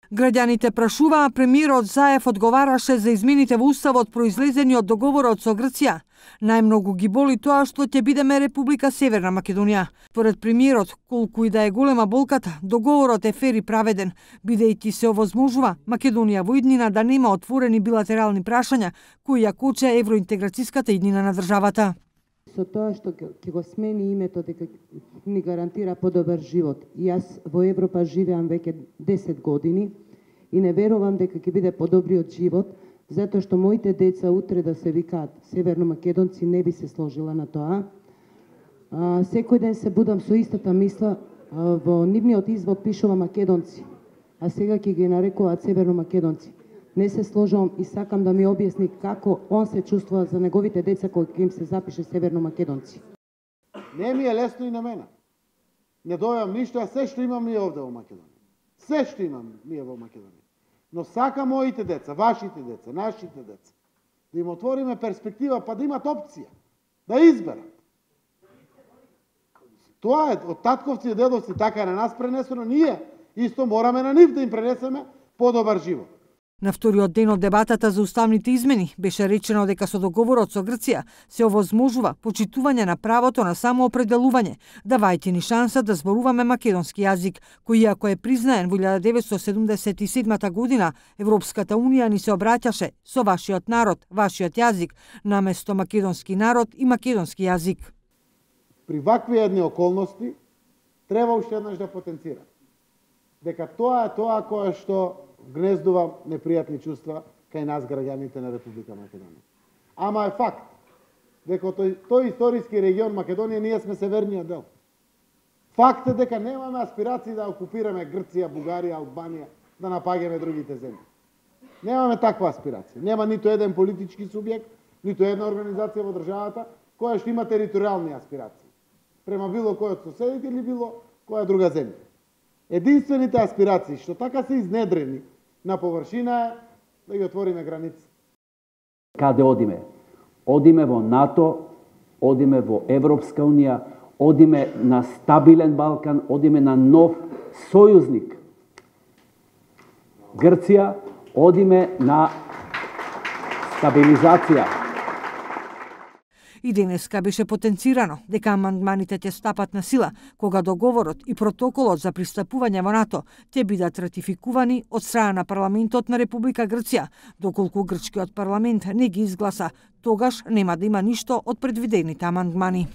Граѓаните прашуваа, премиерот Заев одговараше за измените во уставот произлезени од договорот со Грција. Најмногу ги боли тоа што ќе бидеме Република Северна Македонија. Според премиерот, колку и да е голема болката, договорот е фер и праведен, бидејќи се овозможува Македонија во иднина да нема отворени билатерални прашања кои ја коче евроинтеграцијската иднина на државата. Со тоа што ќе го смени името дека ни гарантира подобар живот. И јас во Европа живеам веќе 10 години и не верувам дека ќе биде подобриот живот, затоа што моите деца утре да се викаат северномакедонци, не би се сложила на тоа. Секој ден се будам со истата мисла, во нивниот извод пишува македонци, а сега ќе ги нарекуваат северномакедонци. Не се сложувам и сакам да ми објасни како он се чувствува за неговите деца кои им се запише северномакедонци. Не ми е лесно и на мене. Не дојам ништо, а се што имам ние овде во Македонија. Се што имам ние во Македонија. Но сакам моите деца, вашите деца, нашите деца, да им отвориме перспектива, па да имат опција, да изберат. Тоа е од татковци и дедовци така на нас пренесено, ние исто мораме на нив да им пренесеме подобар живот. На вториот ден од дебатата за уставните измени беше речено дека со договорот со Грција се овозможува почитување на правото на самоопределување, давајќи ни шанса да зборуваме македонски јазик, кој иако е признаен во 1977 година, Европската унија ни се обраќаше со вашиот народ, вашиот јазик, наместо македонски народ и македонски јазик. При вакви едни околности треба уште еднаш да потенцира дека тоа е тоа кое што гнездува непријатни чувства кај нас граѓаните на Република Македонија. Ама е факт дека тој историски регион Македонија ние сме северниот дел. Факт е дека немаме аспирации да окупираме Грција, Бугарија, Албанија, да напаѓаме другите земји. Немаме таква аспирација. Нема ниту еден политички субјект, ниту една организација во државата која што има територијални аспирации према било кој од соседите или било која друга земја. Единствените аспирации што така се изнедрени на површина е да ги отвориме граници. Каде одиме? Одиме во НАТО, одиме во Европска унија, одиме на стабилен Балкан, одиме на нов сојузник. Грција, одиме на стабилизација. И денеска беше потенцирано дека амандманите ќе стапат на сила кога договорот и протоколот за пристапување во НАТО ќе бидат ратификувани од страна на парламентот на Република Грција. Доколку грчкиот парламент не ги изгласа, тогаш нема да има ништо од предвидените амандмани.